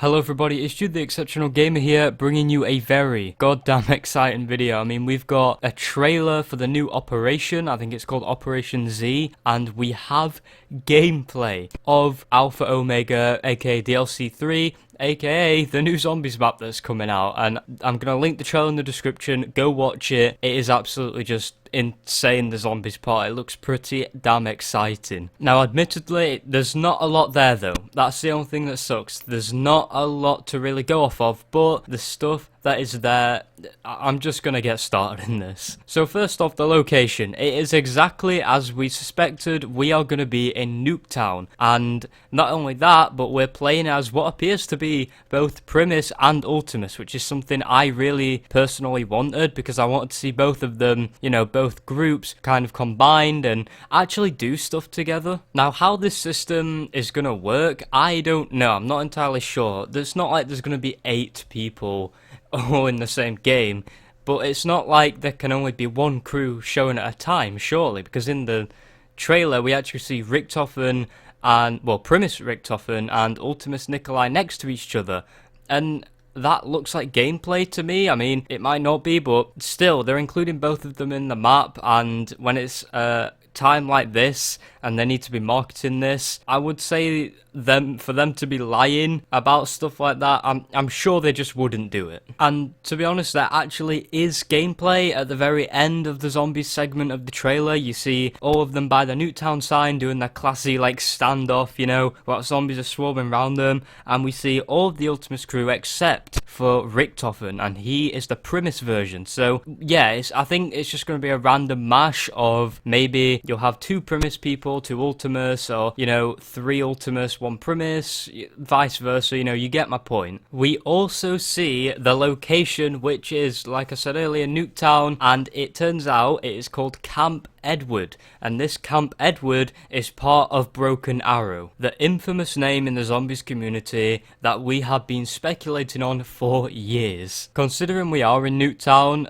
Hello everybody, it's Jude the Exceptional Gamer here, bringing you a very goddamn exciting video. I mean, we've got a trailer for the new Operation, I think it's called Operation Z, and we have gameplay of Alpha Omega, aka DLC 3, aka the new zombies map that's coming out, and I'm gonna link the trailer in the description. Go watch it. It is absolutely just insane, the zombies part. It looks pretty damn exciting. Now admittedly, there's not a lot there though. That's the only thing that sucks. There's not a lot to really go off of, but the stuff that is there, I'm just gonna get started in this. So first off, the location. It is exactly as we suspected. We are gonna be in Nuketown, and not only that, but we're playing as what appears to be both Primus and Ultimus, which is something I really personally wanted, because I wanted to see both of them, you know, both groups kind of combined and actually do stuff together. Now, how this system is gonna work, I don't know. I'm not entirely sure. It's not like there's gonna be 8 people all in the same game, but it's not like there can only be one crew showing at a time, surely, because in the trailer we actually see Richtofen and, well, Primus Richtofen and Ultimus Nikolai next to each other, and that looks like gameplay to me. I mean, it might not be, but still, they're including both of them in the map, and when it's time like this and they need to be marketing this, I would say for them to be lying about stuff like that, I'm sure they just wouldn't do it. And to be honest, there actually is gameplay at the very end of the zombies segment of the trailer. You see all of them by the Nuketown sign doing their classy like standoff, you know, while zombies are swarming around them, and we see all of the Ultimus crew except for Richtofen, and he is the Primus version. So yeah, I think it's just going to be a random mash of maybe you'll have 2 Primus people, 2 Ultimus, or, you know, 3 Ultimus, 1 Primus, vice versa, you know, you get my point. We also see the location, which is, like I said earlier, Nuketown, and it turns out it is called Camp Edward, and this Camp Edward is part of Broken Arrow, the infamous name in the zombies community that we have been speculating on for years. Considering we are in Nuketown,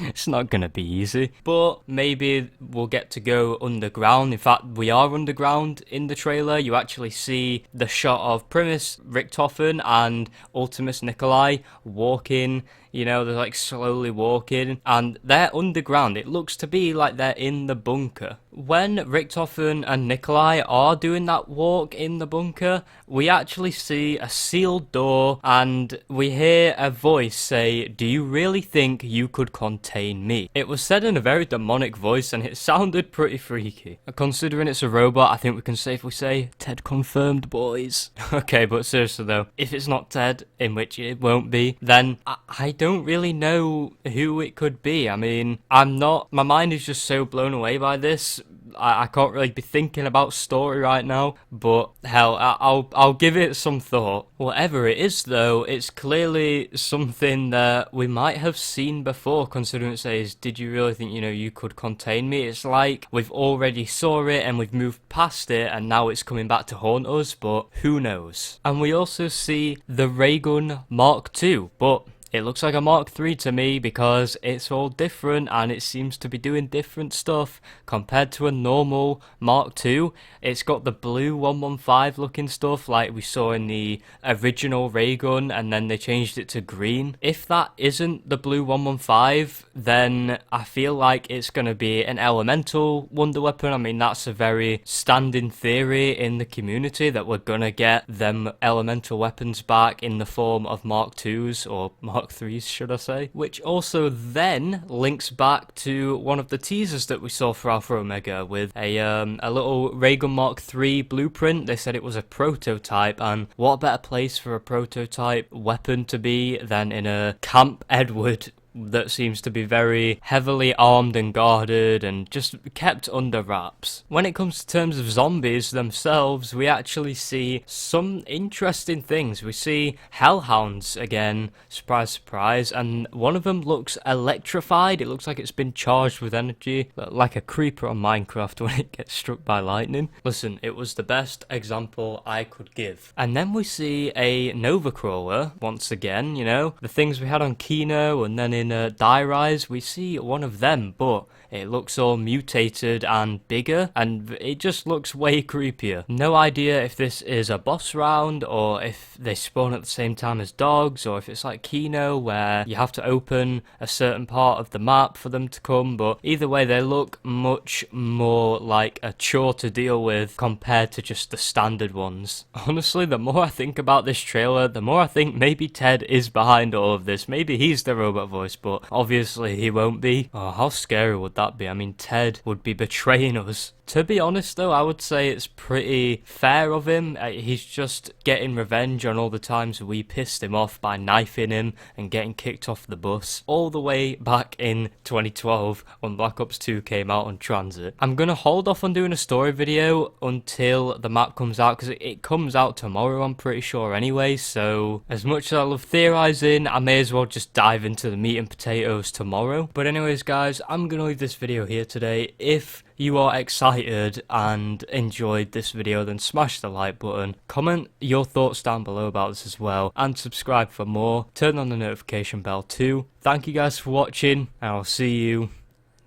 it's not gonna be easy, but maybe we'll get to go underground. In fact, we are underground in the trailer. You actually see the shot of Primus Richtofen and Ultimus Nikolai walking. You know, they're like slowly walking, and they're underground. It looks to be like they're in the bunker. When Richtofen and Nikolai are doing that walk in the bunker, we actually see a sealed door, and we hear a voice say, "Do you really think you could contain me?" It was said in a very demonic voice, and it sounded pretty freaky. Considering it's a robot, I think we can safely say, Ted confirmed, boys. Okay, but seriously though, if it's not Ted, in which it won't be, then I don't really know who it could be. I mean, my mind is just so blown away by this. I can't really be thinking about story right now, but hell, I'll give it some thought. Whatever it is though, it's clearly something that we might have seen before, considering it says, "Did you really think, you know, you could contain me?" It's like we've already saw it and we've moved past it, and now it's coming back to haunt us, but who knows. And we also see the Ray Gun Mark II, but it looks like a Mark III to me, because it's all different and it seems to be doing different stuff compared to a normal Mark II. It's got the blue 115 looking stuff like we saw in the original ray gun, and then they changed it to green. If that isn't the blue 115, then I feel like it's going to be an elemental wonder weapon. I mean, that's a very standing theory in the community, that we're going to get them elemental weapons back in the form of Mark IIs, or Mark 3s, should I say, which also then links back to one of the teasers that we saw for Alpha Omega with a little ray gun Mark III blueprint. They said it was a prototype, and what better place for a prototype weapon to be than in a Camp Edward that seems to be very heavily armed and guarded and just kept under wraps. When it comes to terms of zombies themselves, we actually see some interesting things. We see hellhounds again, surprise surprise, and one of them looks electrified. It looks like it's been charged with energy, like a creeper on Minecraft when it gets struck by lightning. Listen, it was the best example I could give. And then we see a Nova Crawler once again, you know, the things we had on Kino, and then in Die Rise, we see one of them, but it looks all mutated and bigger, and it just looks way creepier. No idea if this is a boss round, or if they spawn at the same time as dogs, or if it's like Kino, where you have to open a certain part of the map for them to come, but either way, they look much more like a chore to deal with compared to just the standard ones. Honestly, the more I think about this trailer, the more I think maybe Ted is behind all of this. Maybe he's the robot voice, but obviously he won't be. Oh, how scary would that be? I mean, Ted would be betraying us. To be honest though, I would say it's pretty fair of him. He's just getting revenge on all the times we pissed him off by knifing him and getting kicked off the bus all the way back in 2012 when Black Ops 2 came out on transit. I'm gonna hold off on doing a story video until the map comes out, because it comes out tomorrow, I'm pretty sure anyway, so as much as I love theorizing, I may as well just dive into the meat and potatoes tomorrow. But anyways guys, I'm gonna leave this video here today. If you are excited and enjoyed this video, then smash the like button, comment your thoughts down below about this as well, and subscribe for more. Turn on the notification bell too. Thank you guys for watching, and I'll see you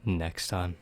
next time.